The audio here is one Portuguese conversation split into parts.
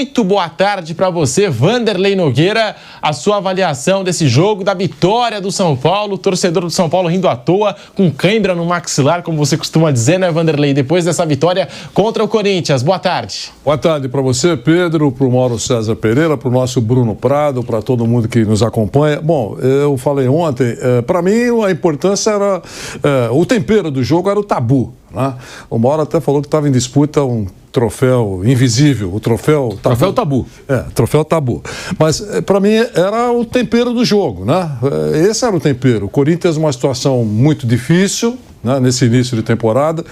muito boa tarde para você, Vanderlei Nogueira. A sua avaliação desse jogo, da vitória do São Paulo, torcedor do São Paulo rindo à toa, com cãibra no maxilar, como você costuma dizer, né, Vanderlei? Depois dessa vitória contra o Corinthians. Boa tarde. Boa tarde para você, Pedro, para o Mauro César Pereira, para o nosso Bruno Prado, para todo mundo que nos acompanha. Bom, eu falei ontem, para mim a importância era, o tempero do jogo era o tabu, né? O Mauro até falou que estava em disputa um troféu invisível, o troféu tabu. Troféu tabu. Troféu tabu. Mas, para mim, era o tempero do jogo, né? Esse era o tempero. O Corinthians numa situação muito difícil, né, nesse início de temporada.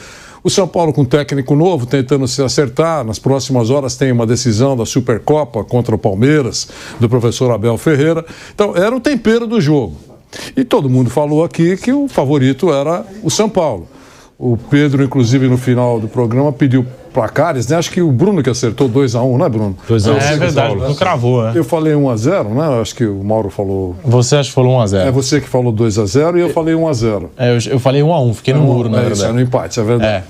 O São Paulo com técnico novo, tentando se acertar. Nas próximas horas tem uma decisão da Supercopa contra o Palmeiras, do professor Abel Ferreira. Então, era o tempero do jogo. E todo mundo falou aqui que o favorito era o São Paulo. O Pedro, inclusive, no final do programa, pediu placares, né? Acho que o Bruno que acertou 2-1, né, Bruno? 2-1. É verdade, não cravou, né? Eu falei 1-0, né? Acho que o Mauro falou... Você acho que falou 1-0. É você que falou 2-0 e eu falei 1-0. Eu falei 1-1, fiquei no muro, na verdade. Isso, é no empate, é verdade.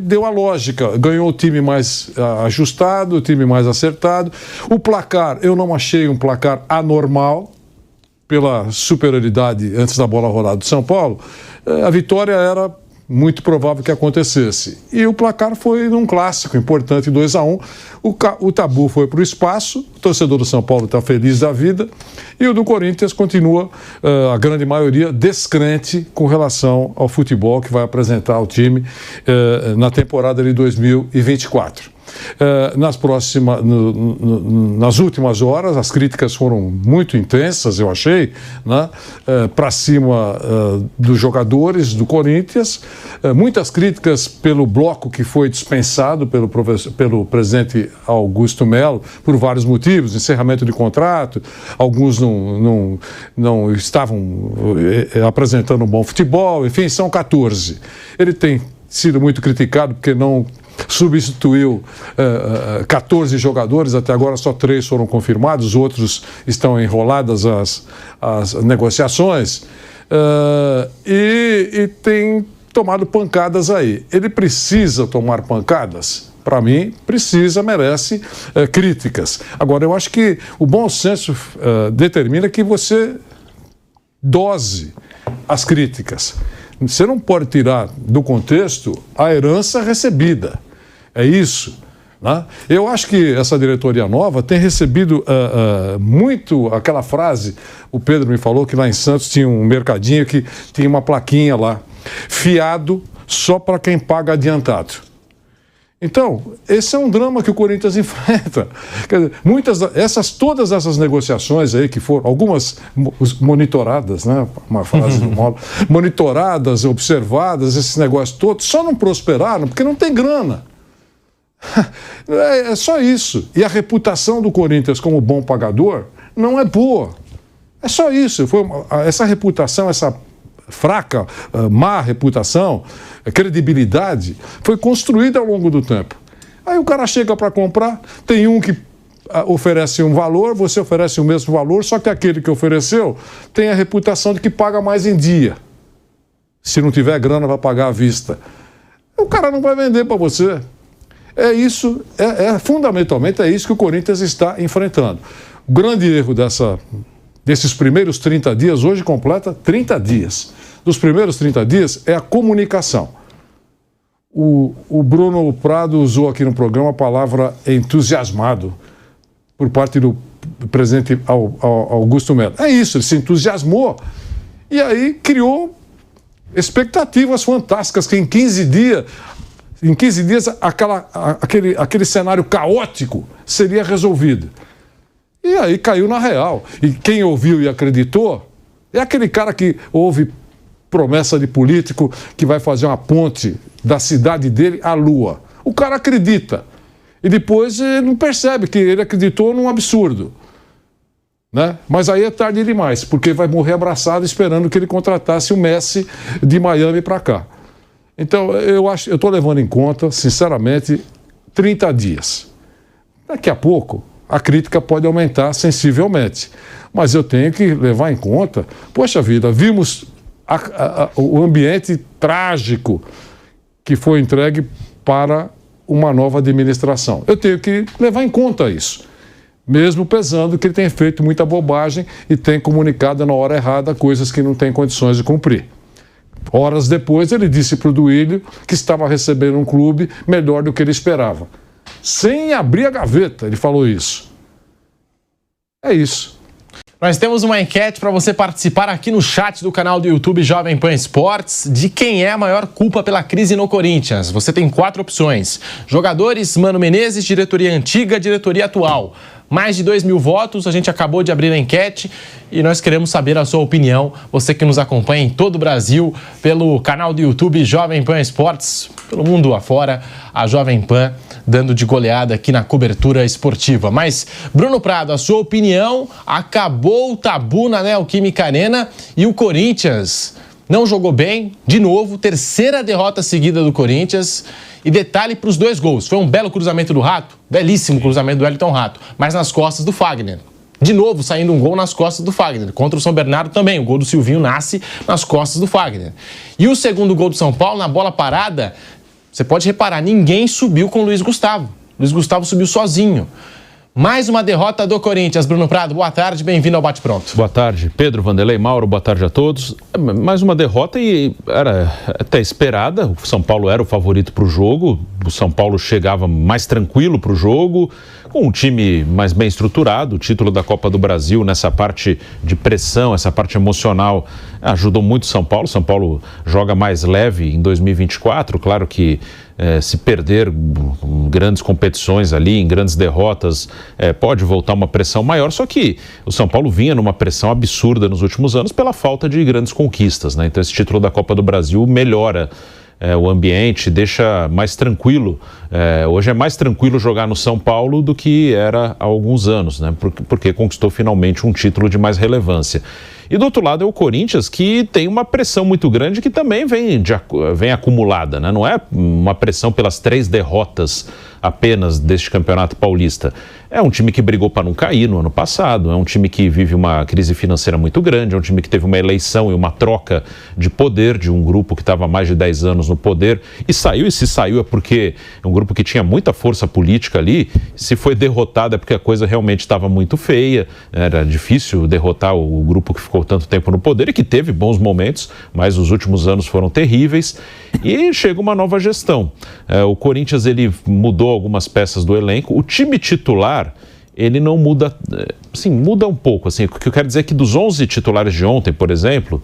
Deu a lógica. Ganhou o time mais ajustado, o time mais acertado. O placar, eu não achei um placar anormal, pela superioridade antes da bola rolar do São Paulo. A vitória era muito provável que acontecesse. E o placar foi num clássico importante, 2-1. O tabu foi para o espaço, o torcedor do São Paulo está feliz da vida, e o do Corinthians continua, a grande maioria, descrente com relação ao futebol que vai apresentar o time na temporada de 2024. Nas últimas horas, as críticas foram muito intensas, eu achei, né? Para cima dos jogadores do Corinthians, muitas críticas pelo bloco que foi dispensado pelo presidente Augusto Melo, por vários motivos, encerramento de contrato, alguns não estavam apresentando um bom futebol, enfim, são 14. Ele tem sido muito criticado porque não substituiu 14 jogadores, até agora só 3 foram confirmados, os outros estão enroladas as negociações, e tem tomado pancadas aí. Ele precisa tomar pancadas? Para mim, merece críticas. Agora, eu acho que o bom senso determina que você dose as críticas. Você não pode tirar do contexto a herança recebida. É isso, né? Eu acho que essa diretoria nova tem recebido muito aquela frase, o Pedro me falou que lá em Santos tinha um mercadinho que tinha uma plaquinha lá, fiado só para quem paga adiantado. Então, esse é um drama que o Corinthians enfrenta. Quer dizer, todas essas negociações aí que foram, algumas monitoradas, né? Uma frase do Mauro, monitoradas, observadas, esses negócios todos, só não prosperaram porque não tem grana. É só isso. E a reputação do Corinthians como bom pagador não é boa. É só isso. Essa reputação, essa fraca, má reputação, credibilidade, foi construída ao longo do tempo. Aí o cara chega para comprar, tem um que oferece um valor, você oferece o mesmo valor, só que aquele que ofereceu tem a reputação de que paga mais em dia. Se não tiver grana, vai pagar à vista. O cara não vai vender para você. É isso, fundamentalmente é isso que o Corinthians está enfrentando. O grande erro desses primeiros 30 dias, hoje completa 30 dias. Dos primeiros 30 dias é a comunicação. O Bruno Prado usou aqui no programa a palavra entusiasmado por parte do presidente Augusto Melo. É isso, ele se entusiasmou e aí criou expectativas fantásticas que em 15 dias aquele cenário caótico seria resolvido. E aí caiu na real. E quem ouviu e acreditou é aquele cara que ouve promessa de político que vai fazer uma ponte da cidade dele à Lua. O cara acredita. E depois ele não percebe que ele acreditou num absurdo. Né? Mas aí é tarde demais, porque vai morrer abraçado esperando que ele contratasse o Messi de Miami para cá. Então, eu estou levando em conta, sinceramente, 30 dias. Daqui a pouco, a crítica pode aumentar sensivelmente. Mas eu tenho que levar em conta, poxa vida, vimos o ambiente trágico que foi entregue para uma nova administração. Eu tenho que levar em conta isso, mesmo pesando que ele tem feito muita bobagem e tem comunicado na hora errada coisas que não tem condições de cumprir. Horas depois, ele disse para o Duílio que estava recebendo um clube melhor do que ele esperava. Sem abrir a gaveta, ele falou isso. É isso. Nós temos uma enquete para você participar aqui no chat do canal do YouTube Jovem Pan Esportes de quem é a maior culpa pela crise no Corinthians. Você tem 4 opções: jogadores, Mano Menezes, diretoria antiga, diretoria atual. Mais de 2.000 votos, a gente acabou de abrir a enquete e nós queremos saber a sua opinião. Você que nos acompanha em todo o Brasil, pelo canal do YouTube Jovem Pan Esportes, pelo mundo afora, a Jovem Pan dando de goleada aqui na cobertura esportiva. Mas, Bruno Prado, a sua opinião, acabou o tabu na Neoquímica Arena e o Corinthians não jogou bem, de novo, 3ª derrota seguida do Corinthians. E detalhe para os 2 gols, foi um belo cruzamento do Rato, belíssimo cruzamento do Wellington Rato, mas nas costas do Fagner. De novo, saindo um gol nas costas do Fagner. Contra o São Bernardo também, o gol do Silvinho nasce nas costas do Fagner. E o segundo gol do São Paulo, na bola parada, você pode reparar, ninguém subiu com o Luiz Gustavo. Luiz Gustavo subiu sozinho. Mais uma derrota do Corinthians. Bruno Prado, boa tarde, bem-vindo ao Bate Pronto. Boa tarde, Pedro, Vanderlei, Mauro, boa tarde a todos. Mais uma derrota e era até esperada. O São Paulo era o favorito para o jogo. O São Paulo chegava mais tranquilo para o jogo, com um time mais bem estruturado. O título da Copa do Brasil, nessa parte de pressão, essa parte emocional, ajudou muito o São Paulo. São Paulo joga mais leve em 2024. Claro que se perder grandes competições ali, em grandes derrotas, pode voltar uma pressão maior, só que o São Paulo vinha numa pressão absurda nos últimos anos pela falta de grandes conquistas, né? Então esse título da Copa do Brasil melhora o ambiente, deixa mais tranquilo. Hoje é mais tranquilo jogar no São Paulo do que era há alguns anos, né? Porque conquistou finalmente um título de mais relevância. E do outro lado é o Corinthians, que tem uma pressão muito grande que também vem acumulada, né? Não é uma pressão pelas 3 derrotas apenas deste Campeonato Paulista. É um time que brigou para não cair no ano passado, é um time que vive uma crise financeira muito grande, é um time que teve uma eleição e uma troca de poder de um grupo que estava há mais de 10 anos no poder e saiu, e se saiu é porque é um grupo que tinha muita força política ali, se foi derrotado é porque a coisa realmente estava muito feia, era difícil derrotar o grupo que ficou tanto tempo no poder e que teve bons momentos, mas os últimos anos foram terríveis e chega uma nova gestão. O Corinthians, ele mudou algumas peças do elenco, o time titular, ele não muda, assim, muda um pouco, assim, o que eu quero dizer é que dos 11 titulares de ontem, por exemplo,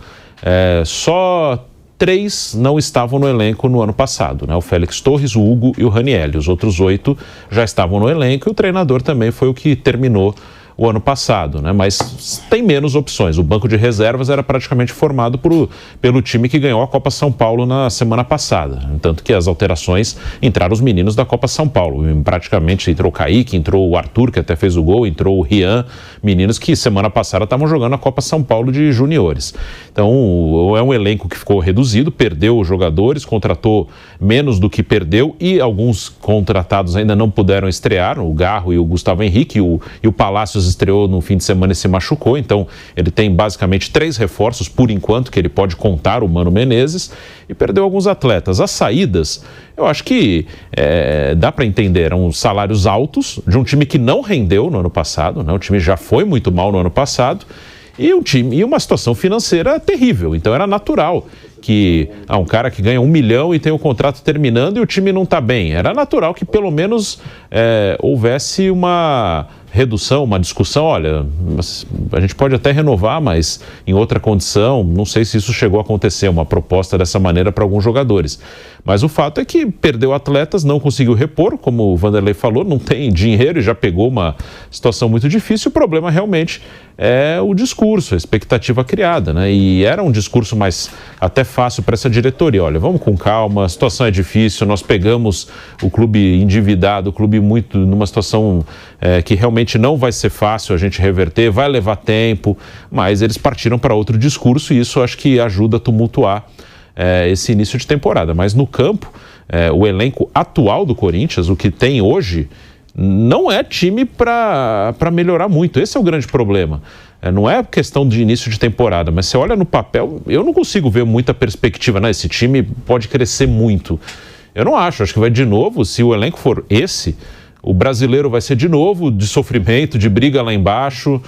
só 3 não estavam no elenco no ano passado, né? O Félix Torres, o Hugo e o Ranielli. Os outros 8 já estavam no elenco e o treinador também foi o que terminou o ano passado, né? Mas tem menos opções. O banco de reservas era praticamente formado pelo time que ganhou a Copa São Paulo na semana passada. Tanto que as alterações entraram os meninos da Copa São Paulo. Praticamente entrou o Kaique, entrou o Arthur, que até fez o gol, entrou o Rian, meninos que semana passada estavam jogando a Copa São Paulo de juniores. Então é um elenco que ficou reduzido, perdeu os jogadores, contratou menos do que perdeu e alguns contratados ainda não puderam estrear, o Garro e o Gustavo Henrique, e o Palácios estreou no fim de semana e se machucou, então ele tem basicamente 3 reforços por enquanto que ele pode contar, o Mano Menezes, e perdeu alguns atletas. As saídas, eu acho que dá para entender, eram salários altos de um time que não rendeu no ano passado, né? O time já foi muito mal no ano passado e uma situação financeira terrível, então era natural que um cara que ganha 1 milhão e tem o contrato terminando e o time não está bem, era natural que pelo menos houvesse uma redução, uma discussão, olha, a gente pode até renovar, mas em outra condição, não sei se isso chegou a acontecer, uma proposta dessa maneira para alguns jogadores. Mas o fato é que perdeu atletas, não conseguiu repor, como o Vanderlei falou, não tem dinheiro e já pegou uma situação muito difícil. O problema realmente é o discurso, a expectativa criada, né? E era um discurso mais até fácil para essa diretoria. Olha, vamos com calma, a situação é difícil, nós pegamos o clube endividado, o clube muito numa situação que realmente não vai ser fácil a gente reverter, vai levar tempo, mas eles partiram para outro discurso e isso acho que ajuda a tumultuar esse início de temporada. Mas no campo, o elenco atual do Corinthians, o que tem hoje, não é time para melhorar muito. Esse é o grande problema. Não é questão de início de temporada, mas você olha no papel, eu não consigo ver muita perspectiva, né? Esse time pode crescer muito. Eu não acho que vai de novo, se o elenco for esse, o brasileiro vai ser de novo de sofrimento, de briga lá embaixo.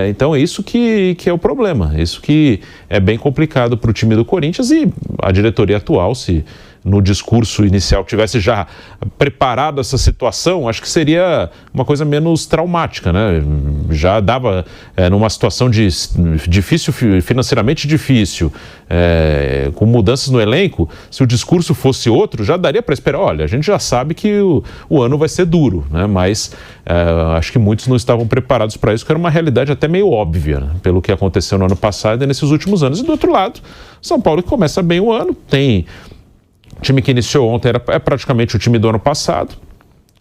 Então é isso que é o problema, isso que é bem complicado para o time do Corinthians e a diretoria atual, se no discurso inicial tivesse já preparado essa situação, acho que seria uma coisa menos traumática, né? Já dava numa situação difícil, financeiramente difícil, com mudanças no elenco, se o discurso fosse outro, já daria para esperar, olha, a gente já sabe que o ano vai ser duro, né? Mas acho que muitos não estavam preparados para isso, que era uma realidade até meio óbvia, né? Pelo que aconteceu no ano passado e nesses últimos anos. E do outro lado, São Paulo que começa bem o ano, tem... O time que iniciou ontem é praticamente o time do ano passado.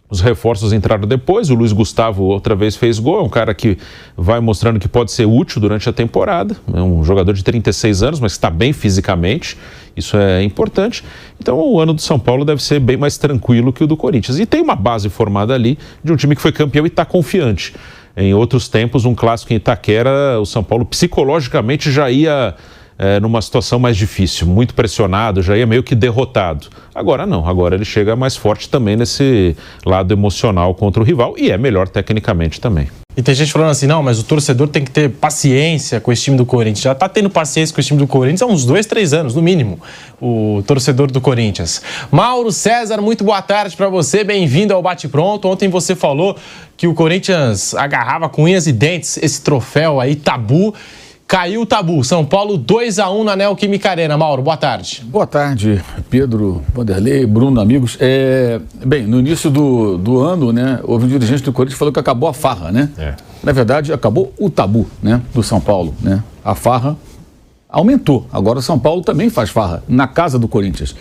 Os reforços entraram depois. O Luiz Gustavo outra vez fez gol. É um cara que vai mostrando que pode ser útil durante a temporada. É um jogador de 36 anos, mas está bem fisicamente. Isso é importante. Então o ano do São Paulo deve ser bem mais tranquilo que o do Corinthians. E tem uma base formada ali de um time que foi campeão e está confiante. Em outros tempos, um clássico em Itaquera, o São Paulo psicologicamente já ia... numa situação mais difícil, muito pressionado, já ia meio que derrotado. Agora não, agora ele chega mais forte também nesse lado emocional contra o rival e é melhor tecnicamente também. E tem gente falando assim, não, mas o torcedor tem que ter paciência com esse time do Corinthians. Já tá tendo paciência com esse time do Corinthians há uns 2, 3 anos, no mínimo, o torcedor do Corinthians. Mauro César, muito boa tarde para você, bem-vindo ao Bate Pronto. Ontem você falou que o Corinthians agarrava com unhas e dentes esse troféu aí, tabu. Caiu o tabu. São Paulo 2-1 na Neoquímica Arena. Mauro, boa tarde. Boa tarde, Pedro, Vanderlei, Bruno, amigos. Bem, no início do ano, né, houve um dirigente do Corinthians que falou que acabou a farra, né? Na verdade, acabou o tabu, né, do São Paulo, né? A farra aumentou. Agora o São Paulo também faz farra na casa do Corinthians.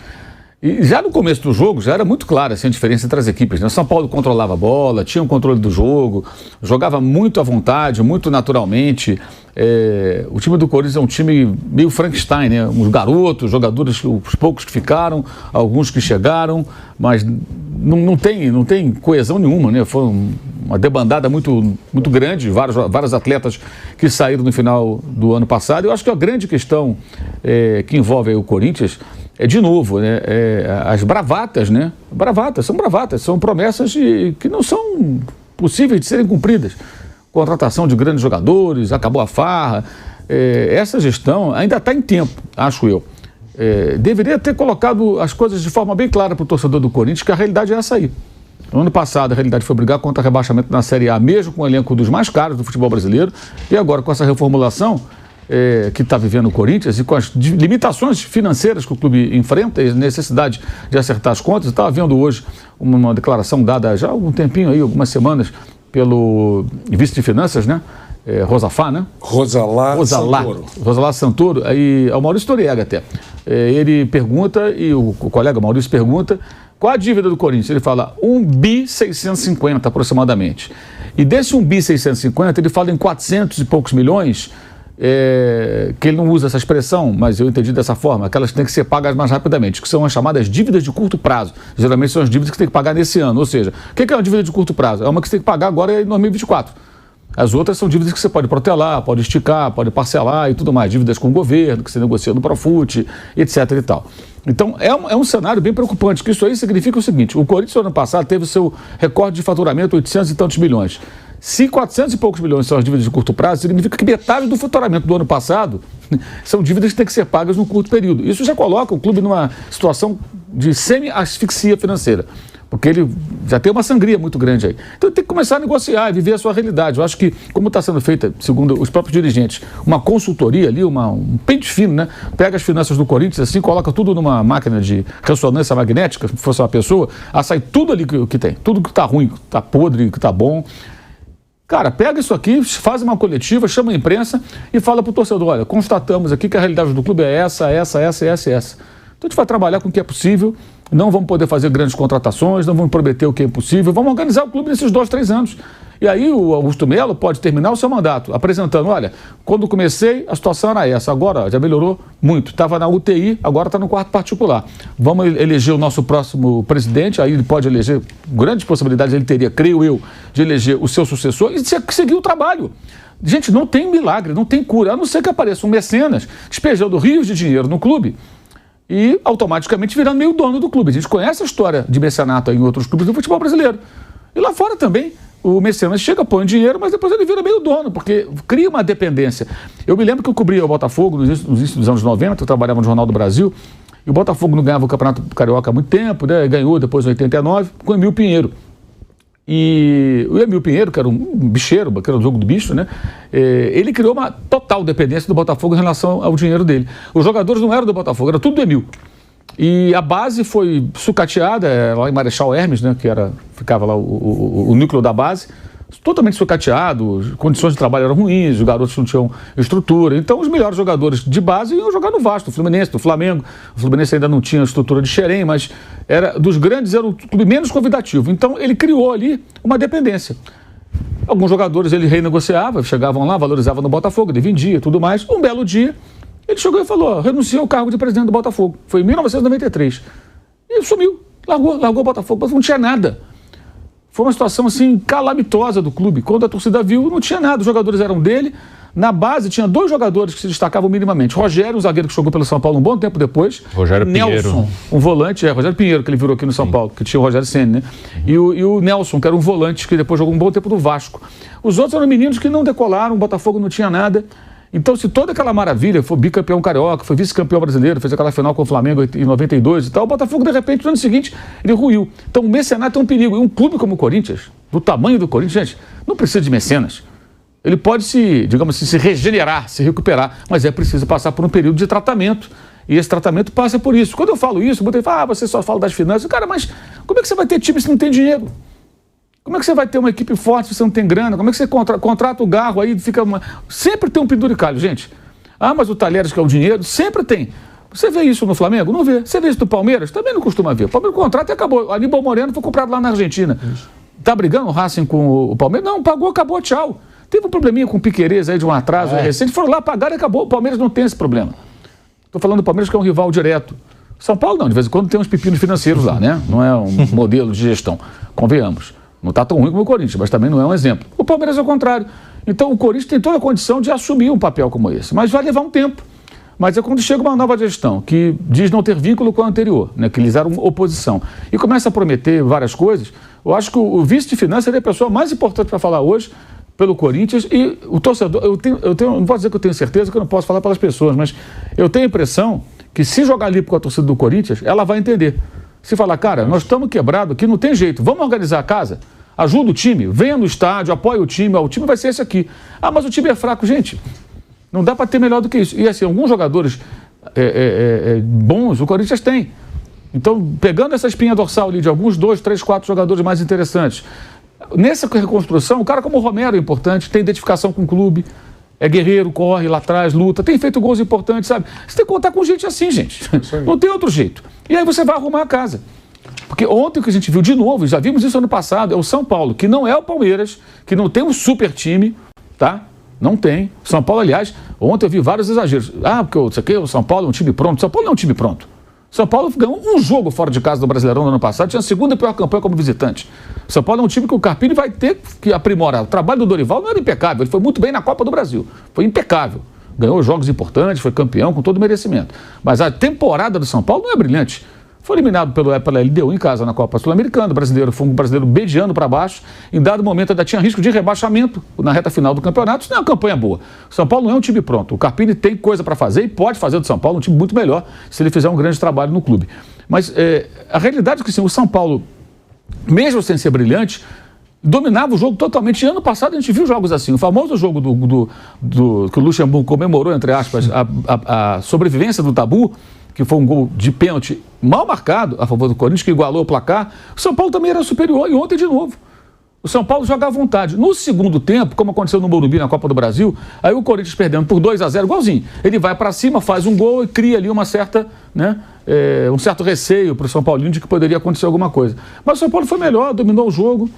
E já no começo do jogo, já era muito clara assim, a diferença entre as equipes, né? São Paulo controlava a bola, tinha um controle do jogo, jogava muito à vontade, muito naturalmente. O time do Corinthians é um time meio Frankenstein, né? Uns garotos, jogadores, os poucos que ficaram, alguns que chegaram, mas não tem coesão nenhuma, né? Foi uma debandada muito grande, vários atletas que saíram no final do ano passado. Eu acho que a grande questão que envolve aí o Corinthians de novo, né, as bravatas, né? São promessas que não são possíveis de serem cumpridas. Contratação de grandes jogadores, acabou a farra. Essa gestão ainda está em tempo, acho eu. Deveria ter colocado as coisas de forma bem clara para o torcedor do Corinthians, que a realidade é essa aí. No ano passado, a realidade foi brigar contra rebaixamento na Série A, mesmo com o elenco dos mais caros do futebol brasileiro, e agora com essa reformulação que está vivendo o Corinthians e com as limitações financeiras que o clube enfrenta, a necessidade de acertar as contas. Eu estava vendo hoje uma declaração dada já há algum tempinho, aí, algumas semanas, pelo vice de finanças, né? Rosafá, né? Rosalá Santoro, aí, ao Maurício Noriega até. Ele pergunta, e o colega Maurício pergunta, qual a dívida do Corinthians? Ele fala 1.650 bi aproximadamente. E desse 1.650 bi, ele fala em 400 e poucos milhões, que ele não usa essa expressão, mas eu entendi dessa forma, aquelas que têm que ser pagas mais rapidamente, que são as chamadas dívidas de curto prazo. Geralmente são as dívidas que tem que pagar nesse ano. Ou seja, o que é uma dívida de curto prazo? É uma que você tem que pagar agora em 2024. As outras são dívidas que você pode protelar, pode esticar, pode parcelar e tudo mais. Dívidas com o governo, que você negocia no Profut, etc. e tal. Então, é um cenário bem preocupante, que isso aí significa o seguinte: o Corinthians, no ano passado, teve o seu recorde de faturamento, 800 e tantos milhões. Se 400 e poucos milhões são as dívidas de curto prazo, significa que metade do faturamento do ano passado são dívidas que têm que ser pagas no curto período. Isso já coloca o clube numa situação de semi-asfixia financeira, porque ele já tem uma sangria muito grande aí. Então ele tem que começar a negociar e viver a sua realidade. Eu acho que, como está sendo feita, segundo os próprios dirigentes, uma consultoria ali, um pente fino, né? Pega as finanças do Corinthians, assim, coloca tudo numa máquina de ressonância magnética, se fosse uma pessoa, sai tudo ali que tem, tudo que está ruim, que está podre, que está bom. Cara, pega isso aqui, faz uma coletiva, chama a imprensa e fala para o torcedor: olha, constatamos aqui que a realidade do clube é essa. Então a gente vai trabalhar com o que é possível, não vamos poder fazer grandes contratações, não vamos prometer o que é impossível, vamos organizar o clube nesses 2, 3 anos. E aí o Augusto Melo pode terminar o seu mandato apresentando: olha, quando comecei a situação era essa, agora já melhorou muito, estava na UTI, agora está no quarto particular. Vamos eleger o nosso próximo presidente, aí ele pode eleger, grandes possibilidades ele teria, creio eu, de eleger o seu sucessor e seguir o trabalho. Gente, não tem milagre, não tem cura, a não ser que apareça um mecenas despejando rios de dinheiro no clube e automaticamente virando meio dono do clube. A gente conhece a história de mecenato em outros clubes do futebol brasileiro. E lá fora também, o mecenas chega, põe dinheiro, mas depois ele vira meio dono, porque cria uma dependência. Eu me lembro que eu cobria o Botafogo nos inícios dos anos 90, eu trabalhava no Jornal do Brasil, e o Botafogo não ganhava o Campeonato Carioca há muito tempo, né? Ganhou depois em 89, com o Emil Pinheiro. E o Emil Pinheiro, que era um bicheiro, que era um jogo do bicho, né? Ele criou uma total dependência do Botafogo em relação ao dinheiro dele. Os jogadores não eram do Botafogo, era tudo do Emil. E a base foi sucateada, lá em Marechal Hermes, né? Ficava lá o núcleo da base, totalmente sucateado, condições de trabalho eram ruins, os garotos não tinham estrutura. Então os melhores jogadores de base iam jogar no Vasco, do Fluminense, do Flamengo. O Fluminense ainda não tinha estrutura de Xerém, mas dos grandes era o clube menos convidativo. Então ele criou ali uma dependência. Alguns jogadores ele renegociava, chegavam lá, valorizavam no Botafogo, ele vendia e tudo mais. Um belo dia, ele chegou e falou, renunciou ao cargo de presidente do Botafogo. Foi em 1993. E sumiu, largou o Botafogo, mas não tinha nada. Foi uma situação assim calamitosa do clube. Quando a torcida viu, não tinha nada. Os jogadores eram dele. Na base tinha 2 jogadores que se destacavam minimamente. Rogério, um zagueiro que jogou pelo São Paulo um bom tempo depois. Rogério Nelson, Pinheiro. um volante. Rogério Pinheiro, que ele virou aqui no São Paulo, que tinha o Rogério Ceni, né? E o Nelson, que era um volante, que depois jogou um bom tempo no Vasco. Os outros eram meninos que não decolaram, o Botafogo não tinha nada. Então, se toda aquela maravilha, foi bicampeão carioca, foi vice-campeão brasileiro, fez aquela final com o Flamengo em 92 e tal, o Botafogo, de repente, no ano seguinte, ele ruiu. Então, o mecenato é um perigo. E um clube como o Corinthians, do tamanho do Corinthians, gente, não precisa de mecenas. Ele pode se regenerar, se recuperar, mas é preciso passar por um período de tratamento. E esse tratamento passa por isso. Quando eu falo isso, muita gente fala, você só fala das finanças. Cara, mas como é que você vai ter time se não tem dinheiro? Como é que você vai ter uma equipe forte se você não tem grana? Como é que você contrata o Garro aí, sempre tem um penduricalho, gente. Ah, mas o Talheres que é o dinheiro, sempre tem. Você vê isso no Flamengo? Não vê. Você vê isso no Palmeiras? Também não costuma ver. O Palmeiras contrato e acabou. O Aníbal Moreno foi comprado lá na Argentina. Tá brigando o Racing com o Palmeiras? Não, pagou, acabou, tchau. Teve um probleminha com o Piquerez aí de um atraso recente, foram lá, pagaram e acabou. O Palmeiras não tem esse problema. Estou falando do Palmeiras que é um rival direto. São Paulo não, de vez em quando tem uns pepinos financeiros lá, né? Não é um modelo de gestão, convenhamos. Não está tão ruim como o Corinthians, mas também não é um exemplo. O Palmeiras é o contrário. Então o Corinthians tem toda a condição de assumir um papel como esse, mas vai levar um tempo. Mas é quando chega uma nova gestão, que diz não ter vínculo com a anterior, né, que eles eram oposição, e começa a prometer várias coisas, eu acho que o vice de finanças seria a pessoa mais importante para falar hoje pelo Corinthians, e o torcedor, não posso dizer que eu tenho certeza, que eu não posso falar pelas pessoas, mas eu tenho a impressão que se jogar limpo com a torcida do Corinthians, ela vai entender. Se falar, cara, nós estamos quebrados aqui, não tem jeito, vamos organizar a casa, ajuda o time, venha no estádio, apoia o time vai ser esse aqui. Ah, mas o time é fraco, gente, não dá para ter melhor do que isso. E assim, alguns jogadores bons o Corinthians tem. Então, pegando essa espinha dorsal ali de alguns 2, 3, 4 jogadores mais interessantes, nessa reconstrução, um cara como o Romero é importante, tem identificação com o clube, é guerreiro, corre lá atrás, luta, tem feito gols importantes, sabe? Você tem que contar com gente assim, gente. Não tem outro jeito. E aí você vai arrumar a casa. Porque ontem o que a gente viu de novo, já vimos isso ano passado, é o São Paulo, que não é o Palmeiras, que não tem um super time, tá? Não tem. São Paulo, aliás, ontem eu vi vários exageros. Ah, porque o São Paulo é um time pronto. São Paulo não é um time pronto. São Paulo ganhou um jogo fora de casa do Brasileirão no ano passado, tinha a segunda pior campanha como visitante. São Paulo é um time que o Carpini vai ter que aprimorar. O trabalho do Dorival não era impecável, ele foi muito bem na Copa do Brasil. Foi impecável. Ganhou jogos importantes, foi campeão com todo merecimento. Mas a temporada do São Paulo não é brilhante. Foi eliminado pela LDU em casa na Copa Sul-Americana. O brasileiro foi um brasileiro mediano para baixo. Em dado momento ainda tinha risco de rebaixamento na reta final do campeonato. Isso não é uma campanha boa. O São Paulo não é um time pronto. O Carpini tem coisa para fazer e pode fazer do São Paulo um time muito melhor se ele fizer um grande trabalho no clube. Mas a realidade é que sim, o São Paulo, mesmo sem ser brilhante, dominava o jogo totalmente. E ano passado a gente viu jogos assim. O famoso jogo que o Luxemburgo comemorou, entre aspas, a sobrevivência do Tabu, que foi um gol de pênalti mal marcado a favor do Corinthians, que igualou o placar. O São Paulo também era superior e ontem de novo. O São Paulo joga à vontade. No segundo tempo, como aconteceu no Morumbi na Copa do Brasil, aí o Corinthians perdendo por 2-0, igualzinho. Ele vai para cima, faz um gol e cria ali uma certa, um certo receio para o São Paulino de que poderia acontecer alguma coisa. Mas o São Paulo foi melhor, dominou o jogo.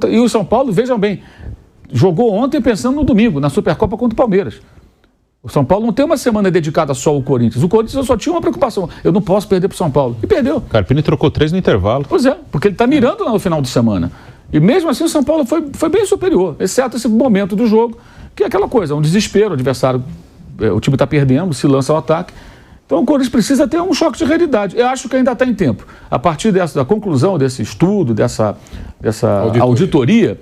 E o São Paulo, vejam bem, jogou ontem pensando no domingo, na Supercopa contra o Palmeiras. O São Paulo não tem uma semana dedicada só ao Corinthians. O Corinthians só tinha uma preocupação. Eu não posso perder para o São Paulo. E perdeu. Carpini trocou 3 no intervalo. Pois é, porque ele está mirando lá no final de semana. E mesmo assim o São Paulo foi bem superior, exceto esse momento do jogo, que é aquela coisa, um desespero, o adversário, o time está perdendo, se lança ao ataque, Então o Corinthians precisa ter um choque de realidade. Eu acho que ainda está em tempo. A partir da conclusão desse estudo, dessa auditoria,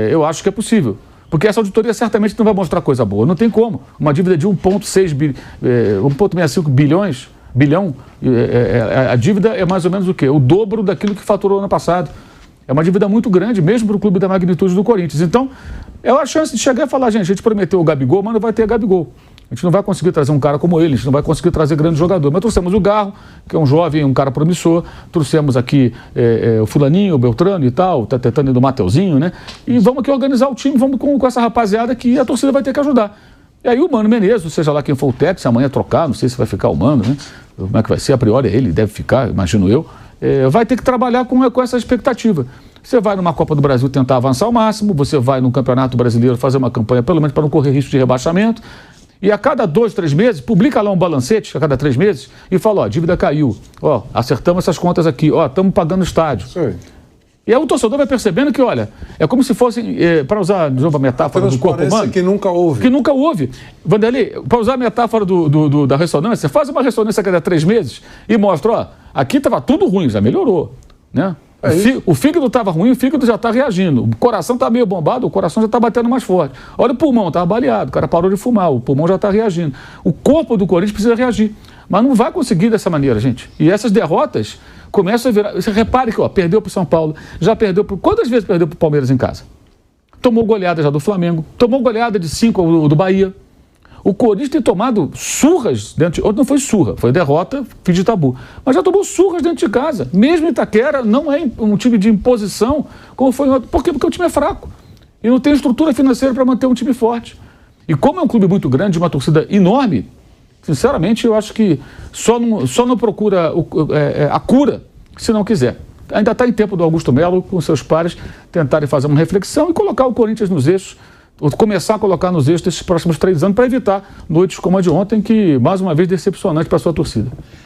eu acho que é possível. Porque essa auditoria certamente não vai mostrar coisa boa. Não tem como. Uma dívida de 1,65 bilhão, a dívida é mais ou menos o quê? O dobro daquilo que faturou ano passado. É uma dívida muito grande, mesmo para o clube da magnitude do Corinthians. Então, é a chance de chegar e falar, gente, a gente prometeu o Gabigol, mas não vai ter Gabigol. A gente não vai conseguir trazer um cara como ele, a gente não vai conseguir trazer grande jogador. Mas trouxemos o Garro, que é um jovem, um cara promissor. Trouxemos aqui o fulaninho, o Beltrano e tal, tá tentando ir do Mateuzinho, né? E vamos aqui organizar o time, vamos com essa rapaziada que a torcida vai ter que ajudar. E aí o Mano Menezes, seja lá quem for o técnico, se amanhã trocar, não sei se vai ficar o Mano, né? Como é que vai ser? A priori ele deve ficar, imagino eu. Vai ter que trabalhar com essa expectativa. Você vai numa Copa do Brasil tentar avançar ao máximo, você vai no Campeonato Brasileiro fazer uma campanha, pelo menos para não correr risco de rebaixamento, e a cada 2, 3 meses, publica lá um balancete, a cada 3 meses, e fala, a dívida caiu, acertamos essas contas aqui, estamos pagando o estádio. Sim. E aí o torcedor vai percebendo que, olha, é como se fosse, para usar de novo a metáfora do corpo humano... que nunca houve. Que nunca houve. Vanderlei, para usar a metáfora da ressonância, faz uma ressonância a cada 3 meses e mostra, aqui estava tudo ruim, já melhorou, né? O fígado estava ruim, o fígado já está reagindo. O coração está meio bombado, o coração já está batendo mais forte. Olha o pulmão, estava baleado, o cara parou de fumar, o pulmão já está reagindo. O corpo do Corinthians precisa reagir. Mas não vai conseguir dessa maneira, gente. E essas derrotas começam a virar... Você repare que perdeu para o São Paulo, já perdeu... Quantas vezes perdeu para o Palmeiras em casa? Tomou goleada já do Flamengo, tomou goleada de 5 do Bahia. O Corinthians tem tomado surras dentro de... Não foi surra, foi derrota, fim de tabu. Mas já tomou surras dentro de casa. Mesmo Itaquera não é um time de imposição, como foi ontem. Por quê? Porque o time é fraco. E não tem estrutura financeira para manter um time forte. E como é um clube muito grande, uma torcida enorme, sinceramente, eu acho que só não procura a cura se não quiser. Ainda está em tempo do Augusto Melo, com seus pares, tentarem fazer uma reflexão e colocar o Corinthians nos eixos, ou começar a colocar nos eixos desses próximos 3 anos para evitar noites como a de ontem, que, mais uma vez, decepcionante para a sua torcida.